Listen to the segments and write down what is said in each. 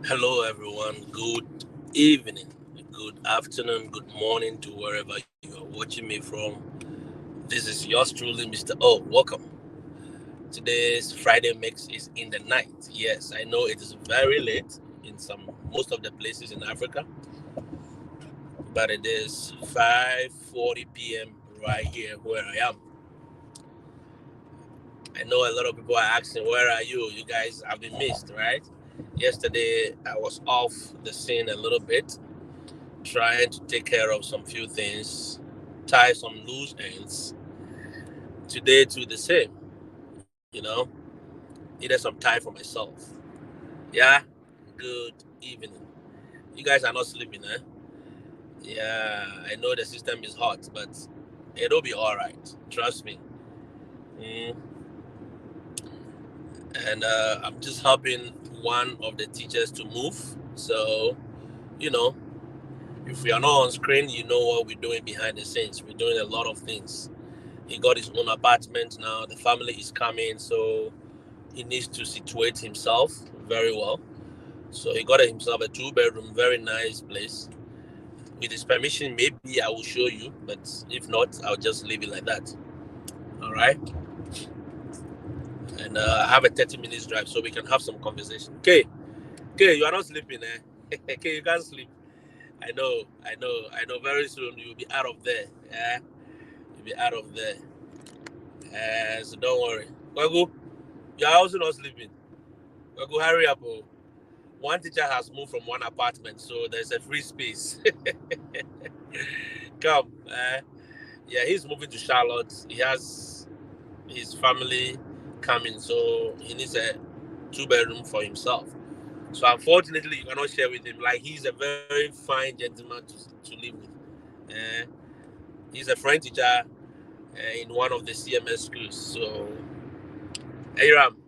Hello, everyone. Good evening, good afternoon, good morning to wherever you are watching me from. This is yours truly, Mr. O. Welcome. Today's Friday mix is in the night. Yes, I know it is very late in most of the places in Africa, but it is 5:40 p.m. right here where I am. I know a lot of people are asking, "Where are you? You guys have been missed, right?" Yesterday, I was off the scene a little bit trying to take care of some few things, tie some loose ends. Today, to the same, you know, needed some time for myself. Yeah, good evening. You guys are not sleeping, eh? Yeah, I know the system is hot, but it'll be all right. Trust me. Mm. And I'm just helping one of the teachers to move. So, you know, if we are not on screen, you know what we're doing behind the scenes. We're doing a lot of things. He got his own apartment now. The family is coming, so he needs to situate himself very well. So he got himself a two-bedroom, very nice place. With his permission, maybe I will show you, but if not, I'll just leave it like that. All right. And I have a 30 minutes drive, so we can have some conversation. Okay, okay, you are not sleeping, eh? Okay, you can't sleep. I know. Very soon you'll be out of there. Yeah, you'll be out of there. So don't worry. Wago, you are also not sleeping. Wago, hurry up. Oh. One teacher has moved from one apartment, so there's a free space. Come. Yeah, he's moving to Charlotte. He has his family coming, so he needs a two-bedroom for himself. So unfortunately, you cannot share with him. Like he's a very fine gentleman to live with. Uh, he's a French teacher in one of the CMS schools. So, hey Ram,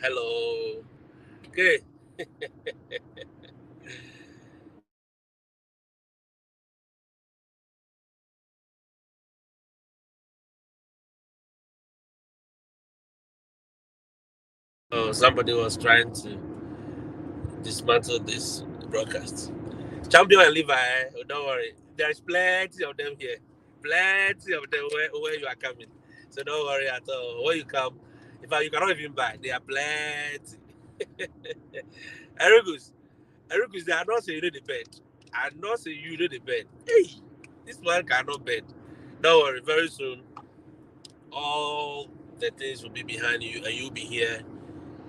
hello. Okay. Oh, somebody was trying to dismantle this broadcast. Champion and Levi, oh, don't worry. There's plenty of them here. Plenty of them where you are coming. So don't worry at all. When you come, in fact, you cannot even buy. There are plenty. Erigus, Erigus, they are not saying you know the bed. I'm not saying you know the bed. Hey, this one cannot bed. Don't worry, very soon, all the things will be behind you and you'll be here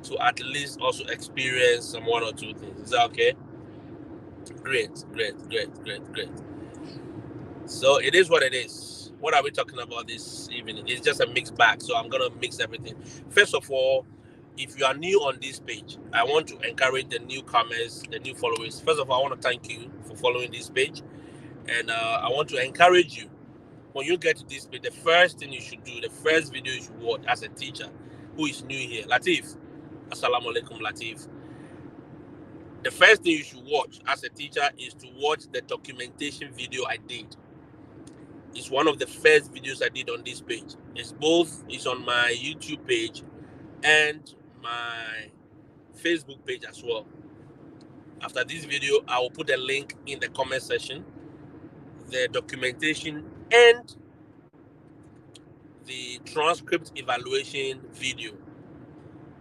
to at least also experience some one or two things. Is that okay? Great, great, great, great, great. So it is what it is. What are we talking about this evening? It's just a mixed bag. So I'm gonna mix everything. First of all, if you are new on this page, I want to encourage the newcomers, the new followers. First of all, I want to thank you for following this page, and I want to encourage you when you get to this page. The first thing you should do, the first video you should watch as a teacher who is new here, Latif. Assalamu alaikum, Latif. The first thing you should watch as a teacher is to watch the documentation video I did. It's one of the first videos I did on this page. It's on my YouTube page and my Facebook page as well. After this video, I will put a link in the comment section, the documentation and the transcript evaluation video.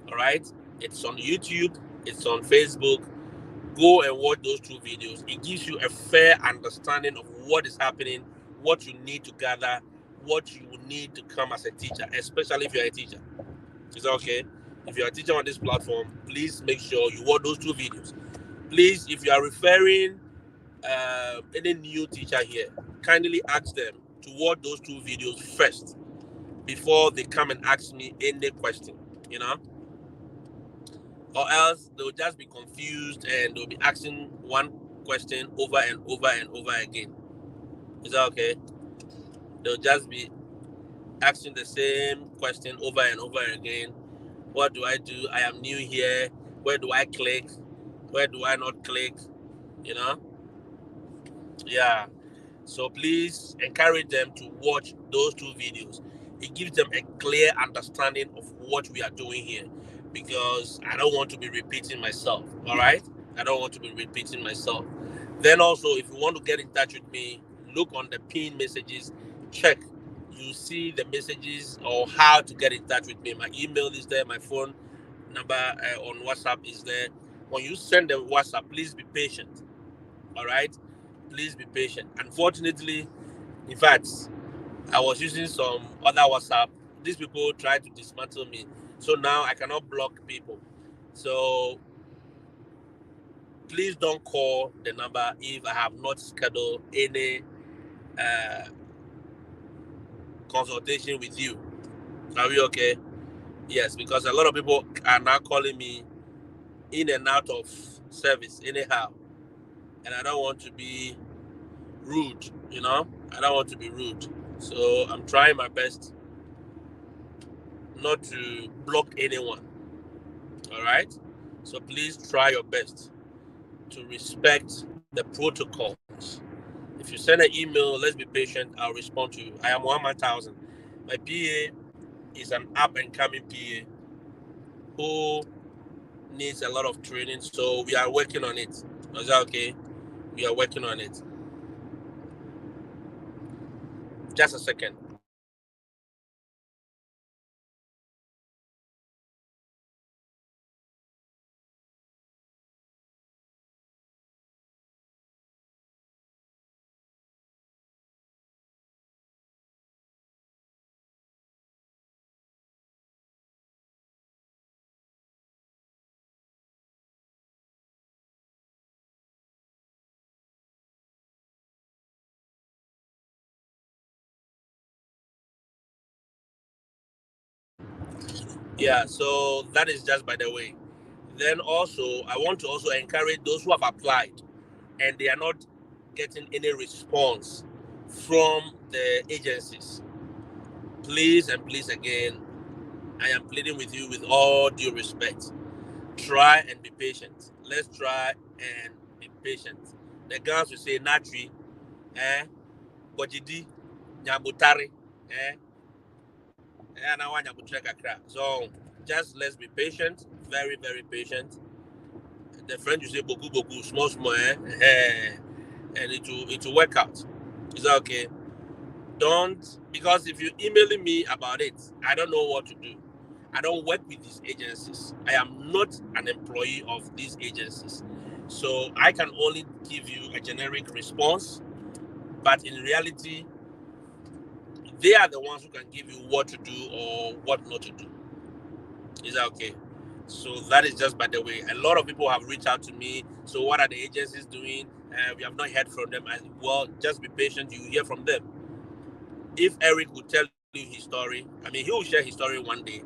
All right, it's on YouTube, it's on Facebook. Go and watch those two videos. It gives you a fair understanding of what is happening, what you need to gather, what you need to come as a teacher, especially if you're a teacher. Is that okay? If you're a teacher on this platform, please make sure you watch those two videos. Please, if you are referring any new teacher here, kindly ask them to watch those two videos first before they come and ask me any question, you know? Or else they'll just be confused and they'll be asking one question over and over and over again. Is that okay? They'll just be asking the same question over and over again. What do I do? I am new here. Where do I click? Where do I not click? You know? Yeah. So please encourage them to watch those two videos. It gives them a clear understanding of what we are doing here because I don't want to be repeating myself. All right. I don't want to be repeating myself. Then also, if you want to get in touch with me, look on the pin messages, check. You see the messages or how to get in touch with me. My email is there, my phone number on WhatsApp is there. When you send the WhatsApp, please be patient. All right? Please be patient. Unfortunately, in fact, I was using some other WhatsApp. These people tried to dismantle me. So now I cannot block people. So please don't call the number if I have not scheduled any uh, consultation with you. Are we okay? Yes, because a lot of people are now calling me in and out of service anyhow. And I don't want to be rude, you know? I don't want to be rude. So I'm trying my best not to block anyone. All right? So please try your best to respect the protocols. If you send an email, let's be patient. I'll respond to you. I am 1,000. My PA is an up and coming PA who needs a lot of training. So we are working on it. Is that okay? We are working on it. Just a second. Yeah, so that is just by the way. Then also, I want to also encourage those who have applied and they are not getting any response from the agencies. Please and please again, I am pleading with you with all due respect. Try and be patient. Let's try and be patient. The girls will say natri, bojidi, nyabutari, and I want nyabutrekakra. So just let's be patient, very, very patient. The French will say boku boku, small small, and it will work out. Is that okay? Don't, because if you're emailing me about it, I don't know what to do. I don't work with these agencies. I am not an employee of these agencies. So I can only give you a generic response, but in reality, they are the ones who can give you what to do or what not to do. Is that okay? So that is just by the way. A lot of people have reached out to me. So what are the agencies doing? We have not heard from them. Well, just be patient. You hear from them. If Eric would tell you his story, I mean, he will share his story one day.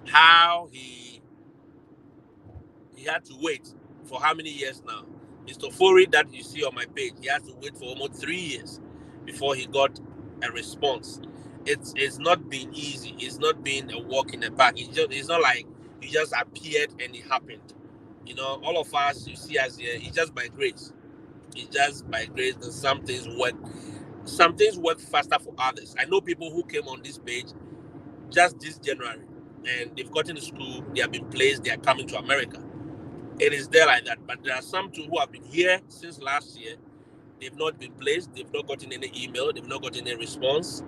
How he had to wait for how many years now? Mr. Fori that you see on my page, he has to wait for almost 3 years before he got a response. It's not been easy. It's not been a walk in the park. It's not like it just appeared and it happened. You know, all of us you see us here, it's just by grace. It's just by grace that some things work. Some things work faster for others. I know people who came on this page just this January and they've gotten to school, they have been placed, they are coming to America. It is there like that. But there are some too who have been here since last year. They've not been placed, they've not gotten any email, they've not gotten any response.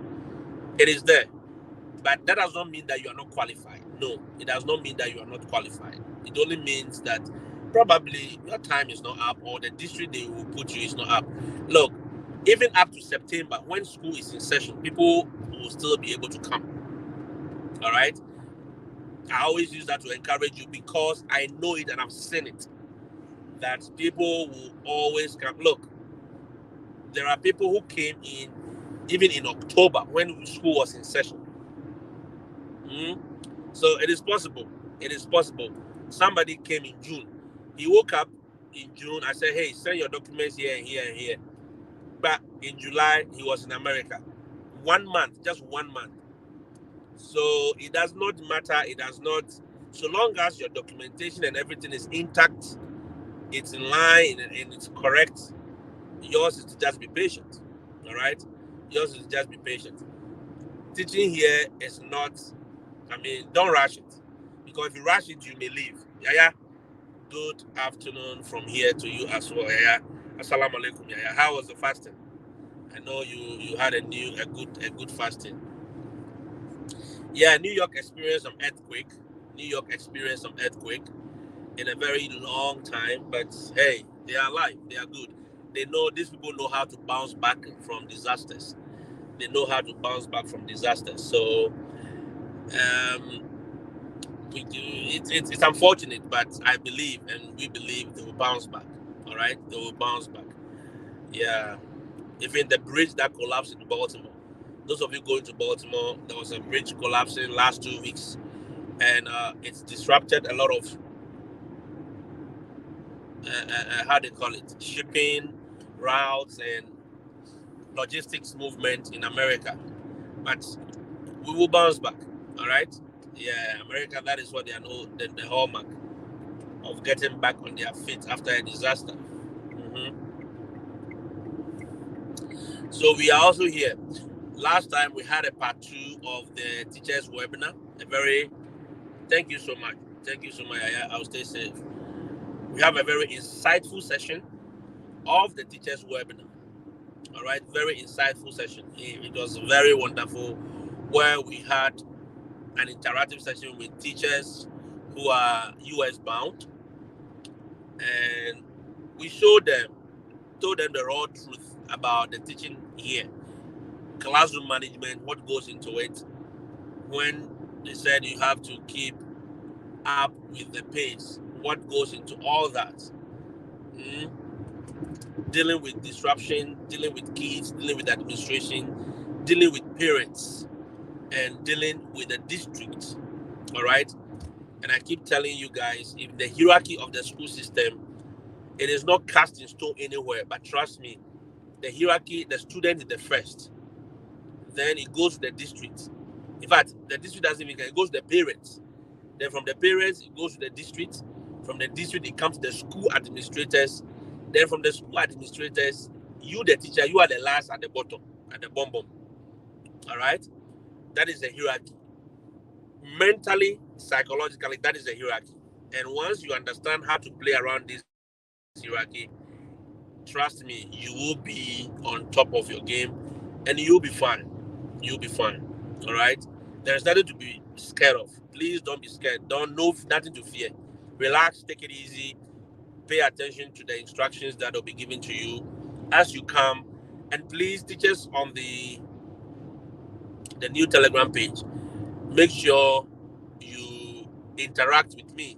It is there. But that does not mean that you are not qualified. No, it does not mean that you are not qualified. It only means that probably your time is not up or the district they will put you is not up. Look, even up to September, when school is in session, people will still be able to come. All right? I always use that to encourage you because I know it and I've seen it. That people will always come. Look, there are people who came in even in October when school was in session. So it is possible. It is possible. Somebody came in June. He woke up in June. I said, hey, send your documents here and here and here. But in July, he was in America. 1 month, just 1 month. So it does not matter. It does not, so long as your documentation and everything is intact, it's in line and it's correct, yours is to just be patient. All right? Yours is to just be patient. Teaching here is not, I mean, don't rush it. Because if you rush it, you may leave. Yeah, yeah. good afternoon from here to you as well. Yeah. Assalamu alaikum. Yeah. How was the fasting? I know you had a good fasting. Yeah, New York experienced some earthquake. New York experienced some earthquake in a very long time, but hey, they are alive. They are good. These people know how to bounce back from disasters. They know how to bounce back from disasters. So it's unfortunate, but I believe and we believe they will bounce back. All right, they will bounce back. Yeah, even the bridge that collapsed in Baltimore. Those of you going to Baltimore, there was a bridge collapsing last 2 weeks, and it's disrupted a lot of how they call it, shipping routes and logistics movement in America. But we will bounce back. All right. Yeah, America. That is what they are known the hallmark of getting back on their feet after a disaster. Mm-hmm. So we are also here. Last time we had a part 2 of the teachers webinar. Thank you so much. Thank you so much. I'll stay safe. We have a very insightful session of the teachers webinar. All right, very insightful session. It was very wonderful, where we had an interactive session with teachers who are US bound, and we told them the raw truth about the teaching here, classroom management, what goes into it. When they said you have to keep up with the pace, what goes into all that. Mm? Dealing with disruption, dealing with kids, dealing with administration, dealing with parents, and dealing with the district. All right. And I keep telling you guys, if the hierarchy of the school system, it is not cast in stone anywhere, but trust me, the hierarchy, the student is the first. Then it goes to the district. In fact, the district doesn't even care, it goes to the parents. Then from the parents, it goes to the district. From the district, it comes to the school administrators. Then from the school administrators, you, the teacher, you are the last at the bottom, at the bottom. All right? That is the hierarchy. Mentally, psychologically, that is the hierarchy. And once you understand how to play around this hierarchy, trust me, you will be on top of your game and you'll be fine. You'll be fine. All right? There's nothing to be scared of. Please don't be scared. Nothing to fear. Relax, take it easy, pay attention to the instructions that will be given to you as you come. And please, teachers on the new Telegram page, make sure you interact with me,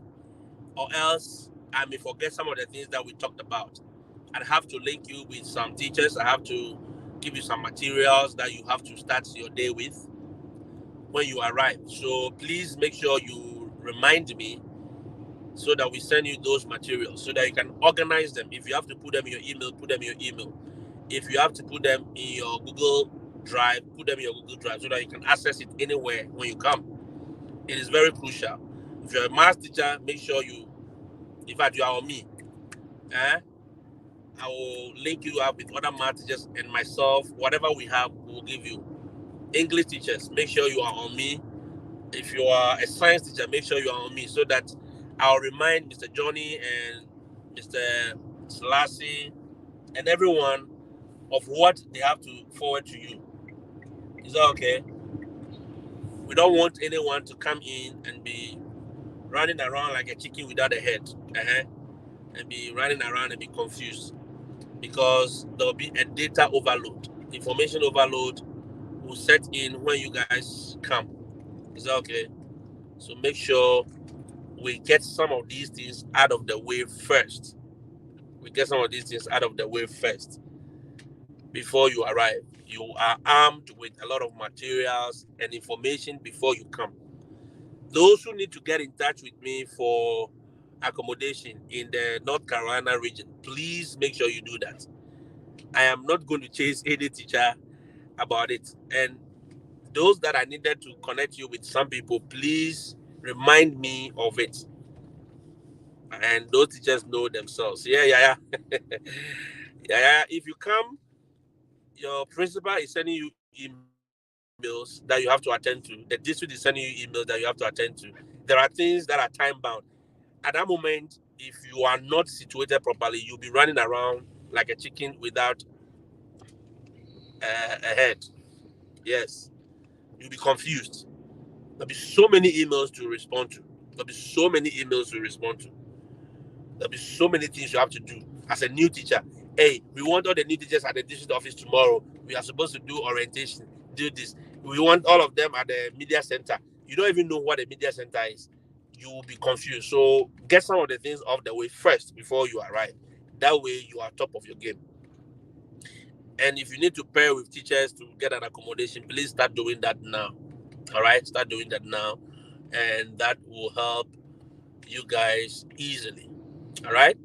or else I may forget some of the things that we talked about. I have to link you with some teachers. I have to give you some materials that you have to start your day with when you arrive. So please make sure you remind me so that we send you those materials so that you can organize them. If you have to put them in your email, put them in your email. If you have to put them in your Google Drive, put them in your Google Drive so that you can access it anywhere when you come. It is very crucial. If you're a math teacher, make sure in fact, you are on me. I will link you up with other math teachers and myself. Whatever we have, we will give you. English teachers, make sure you are on me. If you are a science teacher, make sure you are on me so that I'll remind Mr. Johnny and Mr. Selassie and everyone of what they have to forward to you. Is that okay? We don't want anyone to come in and be running around like a chicken without a head, and be running around and be confused, because there will be a data overload, information overload will set in when you guys come. Is that okay? So make sure we get some of these things out of the way first. Before you arrive. You are armed with a lot of materials and information before you come. Those who need to get in touch with me for accommodation in the North Carolina region, please make sure you do that. I am not going to chase any teacher about it. And those that I needed to connect you with some people, please remind me of it. And those teachers know themselves. Yeah. Yeah. If you come, your principal is sending you emails that you have to attend to. The district is sending you emails that you have to attend to. There are things that are time bound. At that moment, if you are not situated properly, you'll be running around like a chicken without a head. Yes, you'll be confused. There'll be so many emails to respond to. There'll be so many emails to respond to. There'll be so many things you have to do as a new teacher. Hey, we want all the new teachers at the district office tomorrow. We are supposed to do orientation, do this. We want all of them at the media center. You don't even know what the media center is. You will be confused. So get some of the things off the way first before you arrive. That way you are top of your game. And if you need to pair with teachers to get an accommodation, please start doing that now. All right, start doing that now, and that will help you guys easily. All right.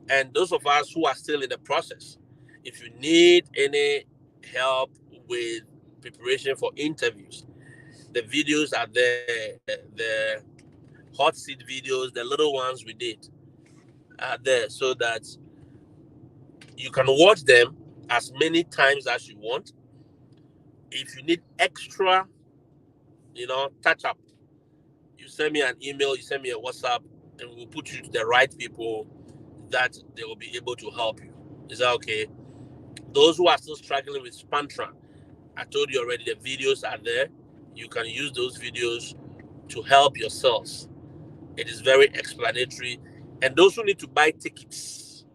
And those of us who are still in the process, if you need any help with preparation for interviews, the videos are there. The hot seat videos, the little ones we did, are there so that you can watch them as many times as you want. If you need extra, touch up, you send me an email, you send me a WhatsApp, and we'll put you to the right people that they will be able to help you. Is that okay? Those who are still struggling with Spantran, I told you already, the videos are there. You can use those videos to help yourselves. It is very explanatory. And those who need to buy tickets,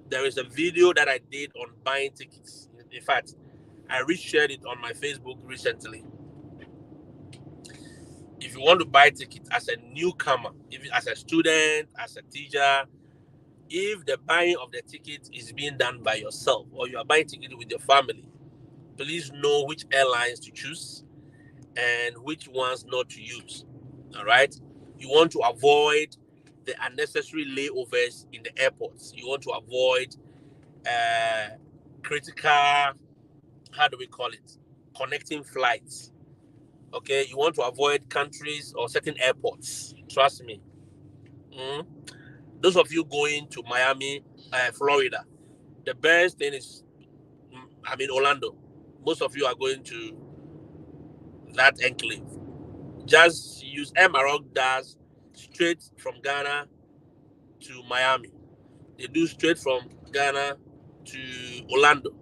there is a video that I did on buying tickets. In fact, I reshared it on my Facebook recently. If you want to buy tickets as a newcomer, as a student, as a teacher, if the buying of the ticket is being done by yourself or you are buying ticket with your family, please know which airlines to choose and which ones not to use. All right? You want to avoid the unnecessary layovers in the airports. You want to avoid critical, how do we call it? Connecting flights. Okay? You want to avoid countries or certain airports. Trust me. Those of you going to Miami, Florida, the best thing is, Orlando. Most of you are going to that enclave. Just use Amarok does straight from Ghana to Miami. They do straight from Ghana to Orlando.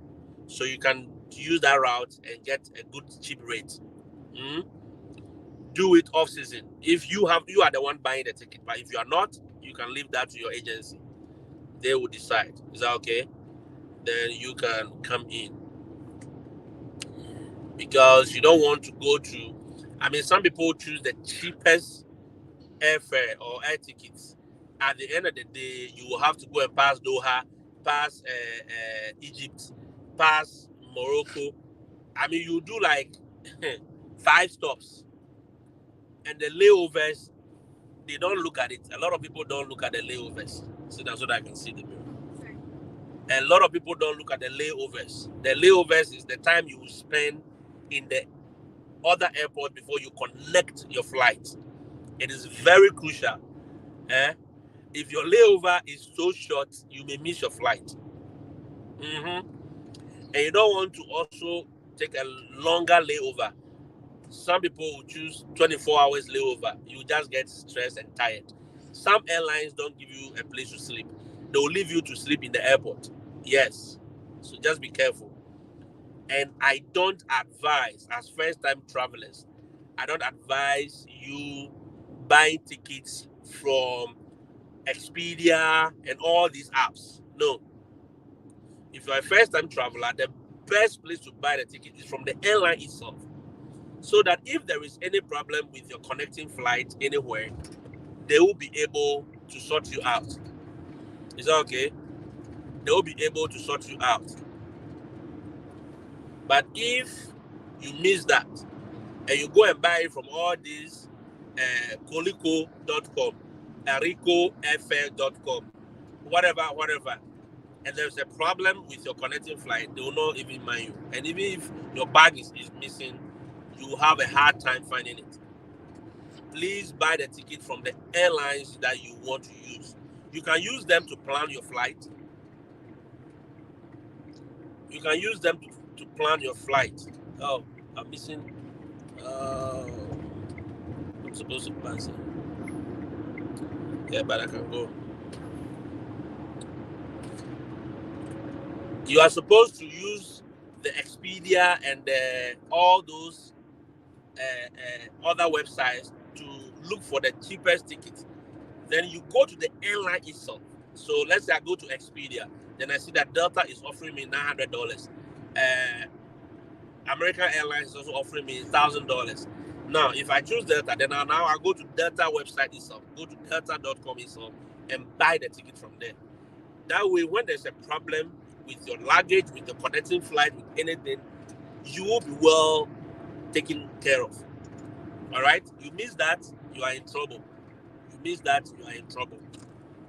So you can use that route and get a good cheap rate. Do it off season. If you are the one buying the ticket, but if you are not, you can leave that to your agency. They will decide. Is that okay? Then you can come in. Because you don't want to go to, some people choose the cheapest airfare or air tickets. At the end of the day, you will have to go and pass Doha, pass Egypt, pass Morocco. You do like 5 stops. And the layovers, they don't look at it. A lot of people don't look at the layovers. So that's what I can see the mirror. And a lot of people don't look at the layovers. The layovers is the time you will spend in the other airport before you connect your flight. It is very crucial. If your layover is so short, you may miss your flight. And you don't want to also take a longer layover. Some people will choose 24 hours layover. You just get stressed and tired. Some airlines don't give you a place to sleep. They will leave you to sleep in the airport. Yes. So just be careful. And I don't advise, as first-time travelers, I don't advise you buying tickets from Expedia and all these apps. No. If you're a first-time traveler, the best place to buy the ticket is from the airline itself. So that if there is any problem with your connecting flight anywhere, they will be able to sort you out. Is that okay? They will be able to sort you out. But if you miss that and you go and buy it from all these Colico.com, RicoFL.com, whatever, and there's a problem with your connecting flight, they will not even mind you. And even if your bag is missing, you will have a hard time finding it. Please buy the ticket from the airlines that you want to use. You can use them to plan your flight. You can use them to plan your flight. Oh, I'm missing. I'm supposed to pass it. Yeah, but I can go. You are supposed to use the Expedia and all those other websites to look for the cheapest ticket. Then you go to the airline itself. So let's say I go to Expedia, then I see that Delta is offering me $900. American Airlines is also offering me $1,000. Now, if I choose Delta, then I go to Delta website itself, go to delta.com itself, and buy the ticket from there. That way, when there's a problem with your luggage, with the connecting flight, with anything, you will be well taken care of. All right? You miss that, you are in trouble. You miss that, you are in trouble.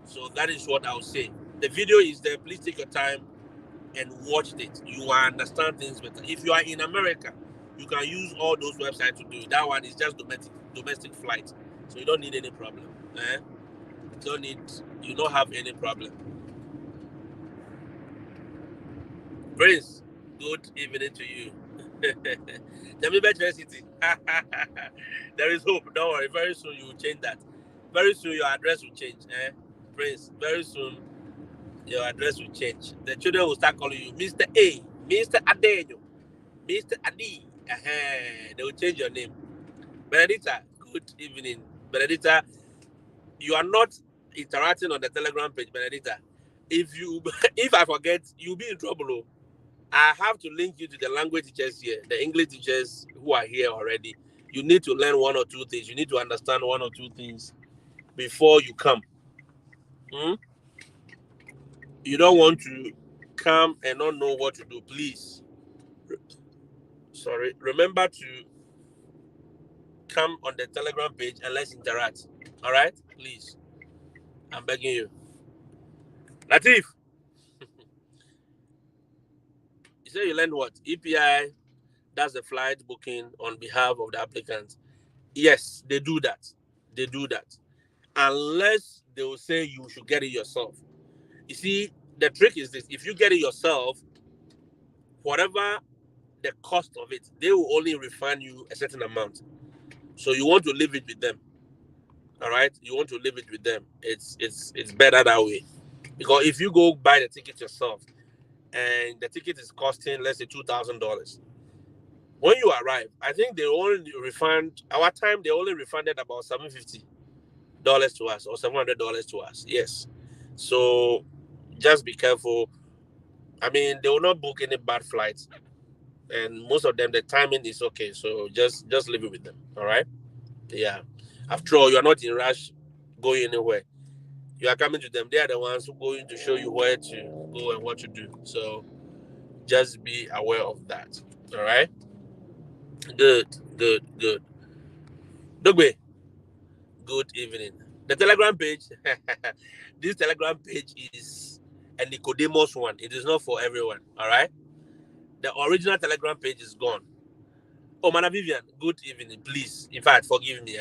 So that is what I would say. The video is there. Please take your time and watch it. You will understand things better. If you are in America, you can use all those websites to do it. That one is just domestic flight. So you don't need any problem. You don't have any problem. Prince, good evening to you. City. There is hope. Don't worry. Very soon you will change that. Very soon your address will change. Prince, very soon your address will change. The children will start calling you Mr. A, Mr. Adejo, Mr. Adi. They will change your name. Benedita, good evening. Benedita, you are not interacting on the Telegram page, Benedita. If I forget, you'll be in trouble. I have to link you to the language teachers here, the English teachers who are here already. You need to learn one or two things. You need to understand one or two things before you come. You don't want to come and not know what to do. Please. Sorry. Remember to come on the Telegram page and let's interact. All right? Please. I'm begging you. Latif. You say you learned what? EPI, that's the flight booking on behalf of the applicant. Yes, they do that. They do that. Unless they will say you should get it yourself. You see, the trick is this. If you get it yourself, whatever the cost of it, they will only refund you a certain amount. So you want to leave it with them. All right? You want to leave it with them. It's better that way. Because if you go buy the ticket yourself and the ticket is costing, let's say, $2,000, when you arrive, I think they only refund, our time, they only refunded about $750 to us or $700 to us. Yes. So just be careful. I mean, they will not book any bad flights. And most of them, the timing is okay. So just leave it with them. All right? Yeah. After all, you are not in rush going anywhere. You are coming to them. They are the ones who are going to show you where to go and what to do. So just be aware of that. All right? Good. Dogbe, good evening. The Telegram page, this Telegram page is a Nicodemus one. It is not for everyone. All right? The original Telegram page is gone. Oh, Mana Vivian, good evening. Please, in fact, forgive me.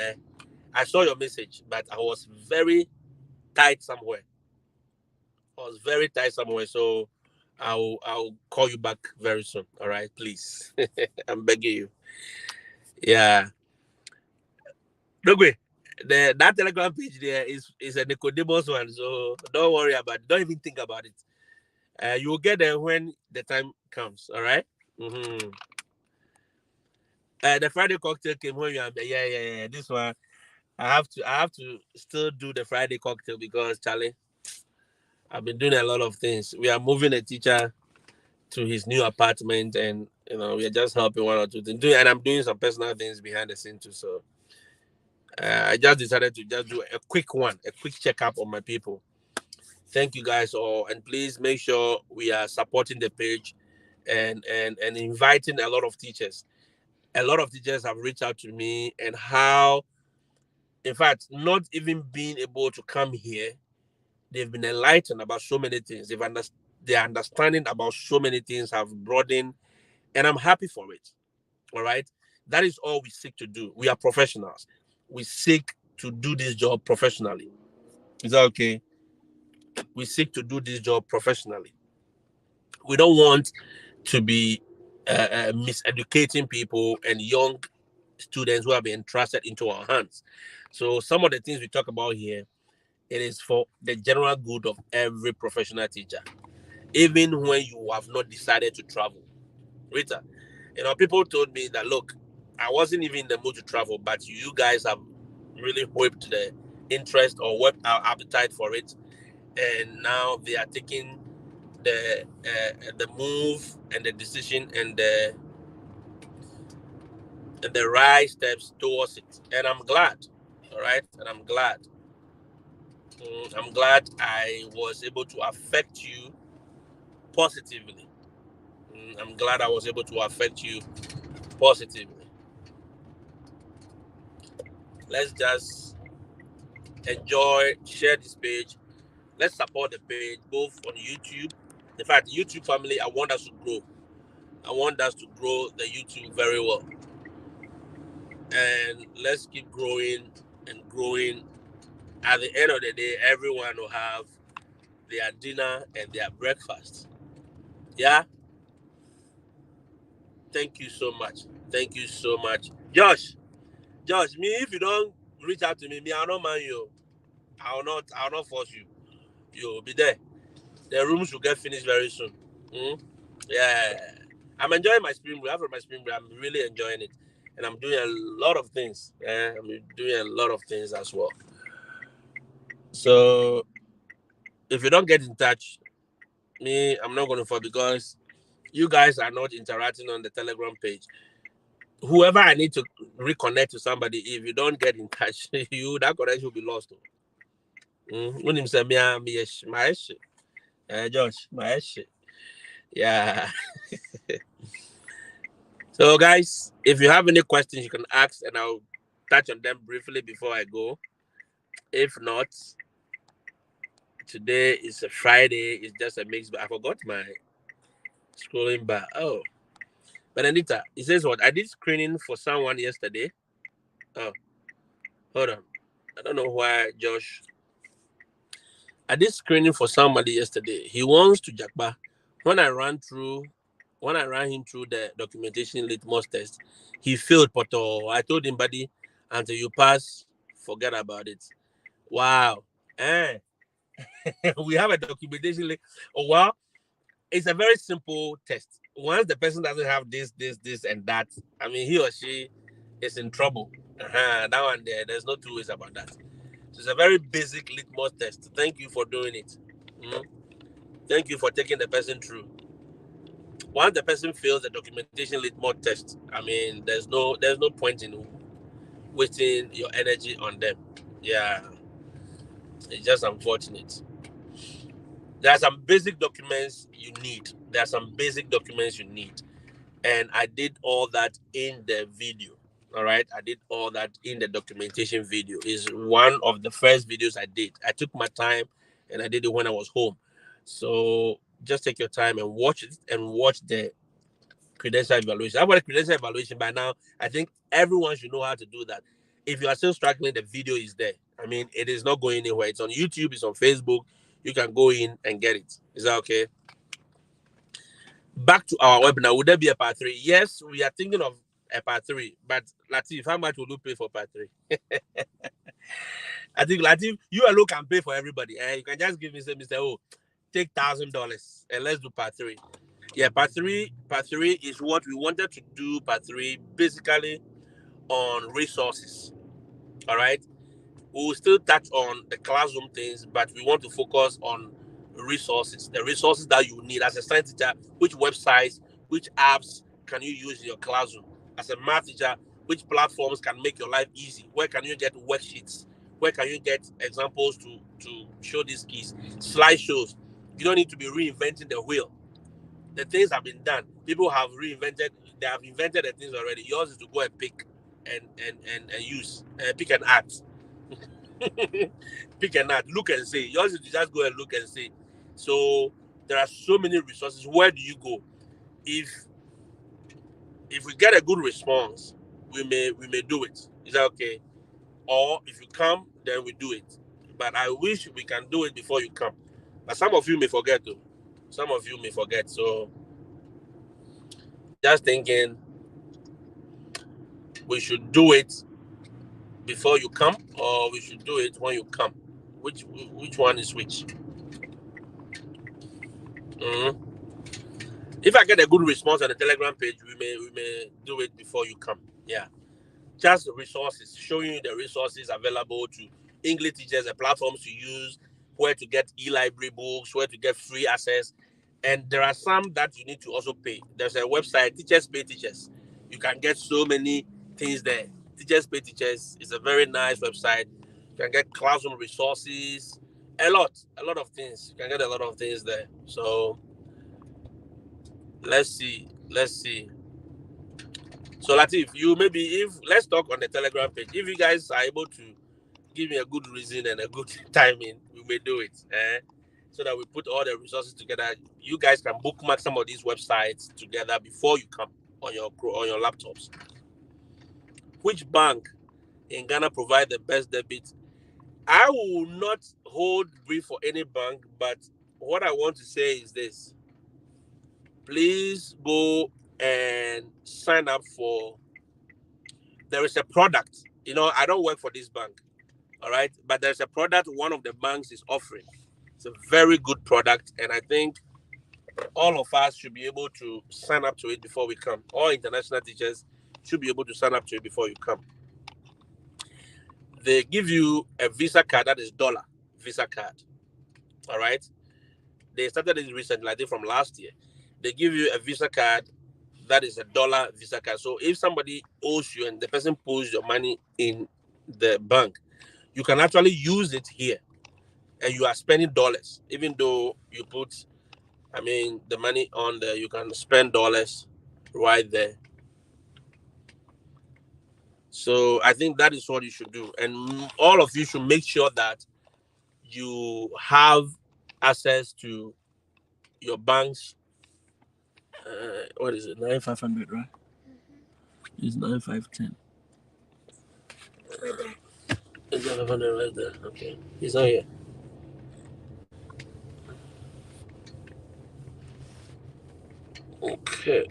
I saw your message, but I was very tight somewhere. So I'll call you back very soon. All right, please. I'm begging you. Yeah. Dogwe, that Telegram page there is a Nicodemus one, so don't worry about it. Don't even think about it. You will get there when the time comes. All right. Mm-hmm. The Friday cocktail came when you are. Yeah. This one, I have to still do the Friday cocktail because Charlie, I've been doing a lot of things. We are moving a teacher to his new apartment, and we are just helping one or two things. And I'm doing some personal things behind the scenes too. So I just decided to just do a quick checkup on my people. Thank you guys all, and please make sure we are supporting the page and inviting a lot of teachers. A lot of teachers have reached out to me and how, in fact, not even being able to come here, they've been enlightened about so many things. Their understanding about so many things have broadened, and I'm happy for it. All right. That is all we seek to do. We are professionals. We seek to do this job professionally. Is that okay? We seek to do this job professionally. We don't want to be miseducating people and young students who have been entrusted into our hands. So some of the things we talk about here It is for the general good of every professional teacher, even when you have not decided to travel. Rita, people told me that, look, I wasn't even in the mood to travel, but you guys have really whipped the interest or whipped our appetite for it, and now they are taking the move and the decision and the right steps towards it. And I'm glad. All right, and I'm glad. I'm glad I was able to affect you positively. I'm glad I was able to affect you positively. Let's just enjoy, share this page. Let's support the page both on YouTube. In fact, YouTube family, I want us to grow. I want us to grow the YouTube very well. And let's keep growing and growing. At the end of the day, everyone will have their dinner and their breakfast. Yeah. Thank you so much. Thank you so much. Josh, me, if you don't reach out to me, I'll not mind you. I'll not force you. You'll be there. The rooms will get finished very soon. Mm? Yeah. I'm enjoying my spring break. After my spring break, I'm really enjoying it. And I'm doing a lot of things. Yeah, I'm doing a lot of things as well. So if you don't get in touch, me, I'm not going to forget because you guys are not interacting on the Telegram page. Whoever I need to reconnect to somebody, if you don't get in touch, that connection will be lost. When him say me, my shit. Josh, my shit. Yeah. So, guys, if you have any questions, you can ask, and I'll touch on them briefly before I go. If not, today is a Friday. It's just a mix, but I forgot my scrolling bar. Oh, Benedita, it says what? I did screening for someone yesterday. Oh, hold on. I don't know why, Josh. I did screening for somebody yesterday. He wants to Jakba. When I ran him through the documentation litmus test, he failed. But I told him, buddy, until you pass, forget about it. Wow. Eh. We have a documentation. Oh, well, it's a very simple test. Once the person doesn't have this, and that, I mean, he or she is in trouble. That one there's no two ways about that. So it's a very basic litmus test. Thank you for doing it. Mm. Thank you for taking the person through. Once the person fails the documentation litmus test, I mean, there's no point in wasting your energy on them. Yeah, it's just unfortunate. There are some basic documents you need. And I did all that in the video. All right, I did all that in the documentation video. Is one of the first videos I did. I took my time and I did it when I was home. So just take your time and watch it and watch the credential evaluation. I've got a credential evaluation by now. I think everyone should know how to do that. If you are still struggling, the video is there. I mean, it is not going anywhere. It's on YouTube, it's on Facebook. You can go in and get it. Is that okay? Back to our webinar. Would there be a part 3? Yes, we are thinking of a part 3. But Latif, how much will you pay for part 3? I think Latif, you alone can pay for everybody. You can just give me, say, Mr. Oh, take $1,000 and let's do part 3. Yeah, part three is what we wanted to do. Part 3 basically on resources. All right, we will still touch on the classroom things, but we want to focus on resources, the resources that you need as a science teacher. Which websites, which apps can you use in your classroom? As a math teacher, which platforms can make your life easy? Where can you get worksheets? Where can you get examples to show these keys? Slideshows. You don't need to be reinventing the wheel. The things have been done. People have reinvented. They have invented the things already. Yours is to go and pick and use. Pick and act. Pick and act. Look and see. Yours is to just go and look and see. So there are so many resources. Where do you go? If we get a good response, we may do it. Is that okay? Or if you come, then we do it. But I wish we can do it before you come. But some of you may forget to. Some of you may forget. So just thinking we should do it before you come, or we should do it when you come. Which one is which? Mm-hmm. If I get a good response on the Telegram page, we may do it before you come. Yeah. Just the resources, showing you the resources available to English teachers, the platforms to use, where to get e-library books, where to get free access. And there are some that you need to also pay. There's a website, Teachers Pay Teachers. You can get so many things there. Teachers Pay Teachers is a very nice website. You can get classroom resources, a lot of things. You can get a lot of things there. So let's see. So Latif, you maybe if let's talk on the Telegram page. If you guys are able to give me a good reason and a good timing, we may do it. So that we put all the resources together. You guys can bookmark some of these websites together before you come on your laptops. Which bank in Ghana provide the best debit? I will not hold brief for any bank, but what I want to say is this. Please go and sign up for. There is a product. I don't work for this bank. All right. But there's a product one of the banks is offering. It's a very good product. And I think all of us should be able to sign up to it before we come. All international teachers should be able to sign up to it before you come. They give you a Visa card that is dollar Visa card. All right. They started it recently, I think from last year. They give you a Visa card that is a dollar Visa card. So if somebody owes you and the person pulls your money in the bank, you can actually use it here. And you are spending dollars, even though you put, the money on there, you can spend dollars right there. So I think that is what you should do. And all of you should make sure that you have access to your bank's, what is it, 9500, right? It's 9510. It's 9500 right there. Okay. It's not here. Okay.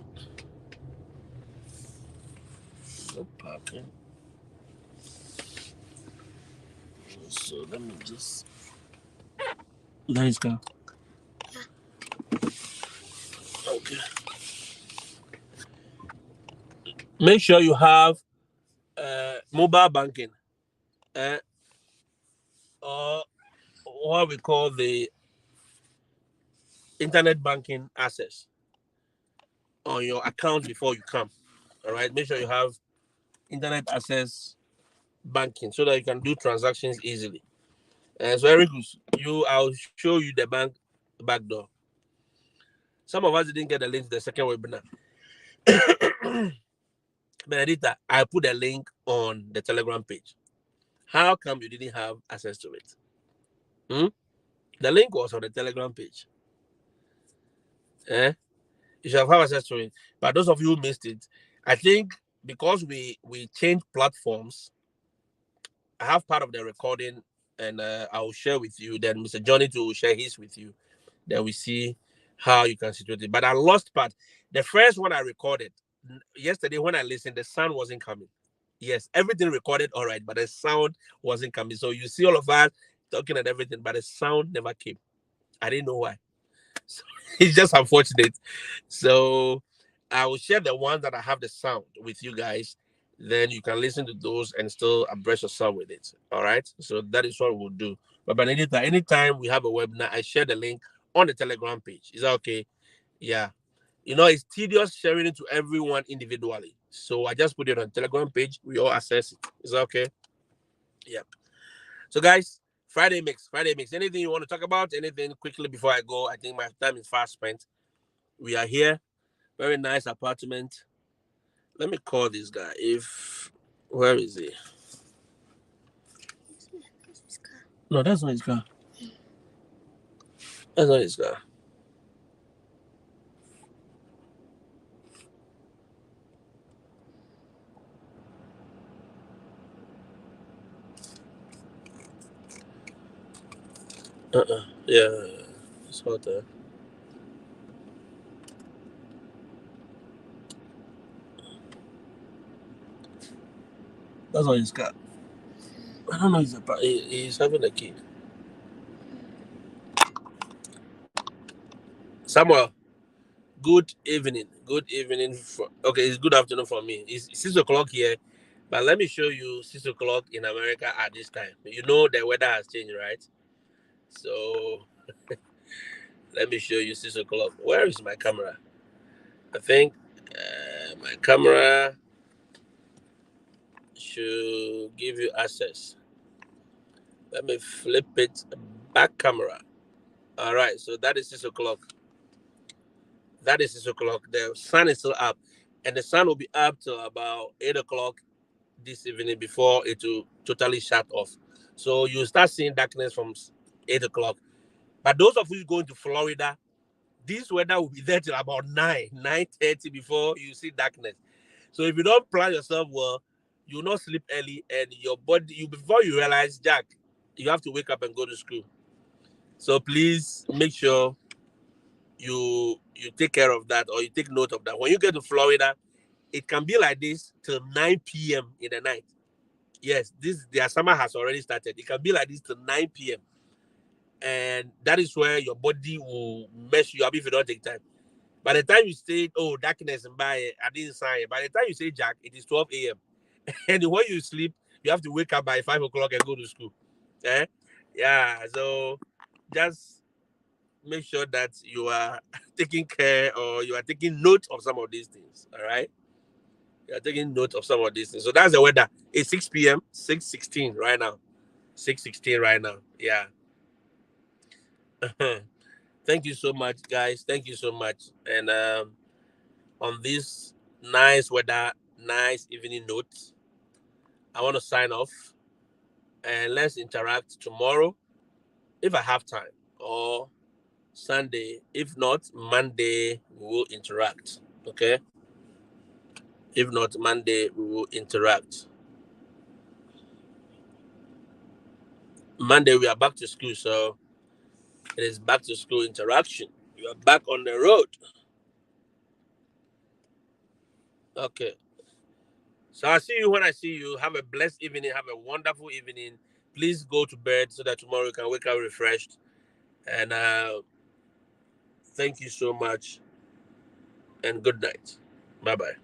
No parking. So let me just. Nice car. Okay. Make sure you have mobile banking, or what we call the internet banking access on your account before you come. All right. Make sure you have internet access banking so that you can do transactions easily. So Eric, I'll show you the back door. Some of us didn't get the link to the second webinar. Benedita, I put a link on the Telegram page. How come you didn't have access to it? The link was on the Telegram page. You should have access to it. But those of you who missed it, I think because we changed platforms, I have part of the recording and I'll share with you. Then Mr. Johnny too will share his with you. Then we see how you can situate it. But I lost part. The first one I recorded yesterday when I listened, the sound wasn't coming. Yes, everything recorded all right, but the sound wasn't coming. So you see all of us talking and everything, but the sound never came. I didn't know why. So it's just unfortunate. So I will share the ones that I have the sound with you guys. Then you can listen to those and still abreast yourself with it. All right. So that is what we'll do. But anytime we have a webinar, I share the link on the Telegram page. Is that okay? Yeah. It's tedious sharing it to everyone individually. So I just put it on the Telegram page. We all access it. Is that okay? Yep. So guys, Friday mix. Anything you want to talk about? Anything quickly before I go? I think my time is fast spent. We are here. Very nice apartment. Let me call this guy. Where is he? No, that's not his car. That's not his car. Yeah, it's hot there. That's not his car. I don't know. He's having a kid. Samuel, good evening. Good evening. Okay, it's good afternoon for me. It's 6 o'clock here, but let me show you 6 o'clock in America at this time. You know the weather has changed, right? So let me show you 6 o'clock. Where is my camera? I think my camera should give you access. Let me flip it back camera. All right, so that is 6 o'clock. That is 6 o'clock. The sun is still up, and the sun will be up till about 8 o'clock this evening before it will totally shut off. So you start seeing darkness from 8 o'clock. But those of you going to Florida, this weather will be there till about 9:30 before you see darkness. So if you don't plan yourself well, you will not sleep early, and your body, you before you realize, Jack, you have to wake up and go to school. So please make sure you take care of that, or you take note of that. When you get to Florida, it can be like this till 9 p.m. in the night. Yes, this their summer has already started. It can be like this till 9 p.m. And that is where your body will mess you up if you don't take time. By the time you say, oh, darkness and by I didn't sign it. By the time you say, Jack, it is 12 a.m. And when you sleep, you have to wake up by 5 o'clock and go to school. Eh? Yeah, so just make sure that you are taking care, or you are taking note of some of these things. All right? You are taking note of some of these things. So that's the weather. It's 6 p.m., 6:16 right now. 6:16 right now. Yeah. Thank you so much, guys. Thank you so much. And on this nice weather, nice evening note, I want to sign off, and let's interact tomorrow if I have time, or Sunday. If not, Monday we will interact. Okay? If not, Monday we will interact. Monday we are back to school, so it is back to school interaction. You are back on the road. Okay. So I'll see you when I see you. Have a blessed evening. Have a wonderful evening. Please go to bed so that tomorrow you can wake up refreshed. And thank you so much. And good night. Bye bye.